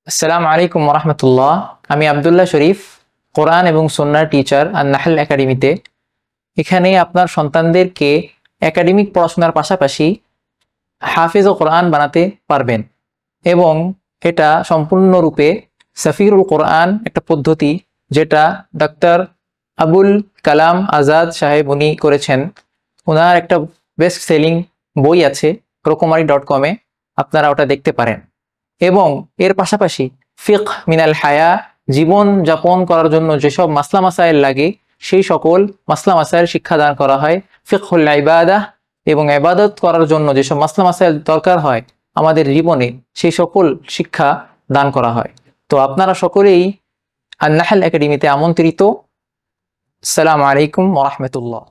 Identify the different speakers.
Speaker 1: আসসালামু আলাইকুম রহমতুল্লাহ। আমি আবদুল্লাহ শরীফ, কোরআন এবং সুন্নাহর টিচার আর নাহল একাডেমিতে। এখানে আপনার সন্তানদেরকে একাডেমিক পড়াশোনার পাশাপাশি হাফেজ ও কোরআন বানাতে পারবেন এবং এটা সম্পূর্ণরূপে সাফিরুল কোরআন একটা পদ্ধতি, যেটা ডক্টর আবুল কালাম আজাদ সাহেব উনি করেছেন। ওনার একটা বেস্ট সেলিং বই আছে রকমারি.com-এ, আপনারা ওটা দেখতে পারেন। এবং এর পাশাপাশি ফিকহ মিনাল হায়া, জীবন যাপন করার জন্য যেসব মাসলা মাসাইল লাগে সেই সকল মাসলা মাসাইল শিক্ষাদান করা হয়। ফিকহুল ইবাদাহ, এবং ইবাদত করার জন্য যেসব মাসলা মাসাইল দরকার হয় আমাদের জীবনে, সেই সকল শিক্ষা দান করা হয়। তো আপনারা সকলেই আন নাহল একাডেমিতে আমন্ত্রিত। আসসালামু আলাইকুম ওয়া রাহমাতুল্লাহ।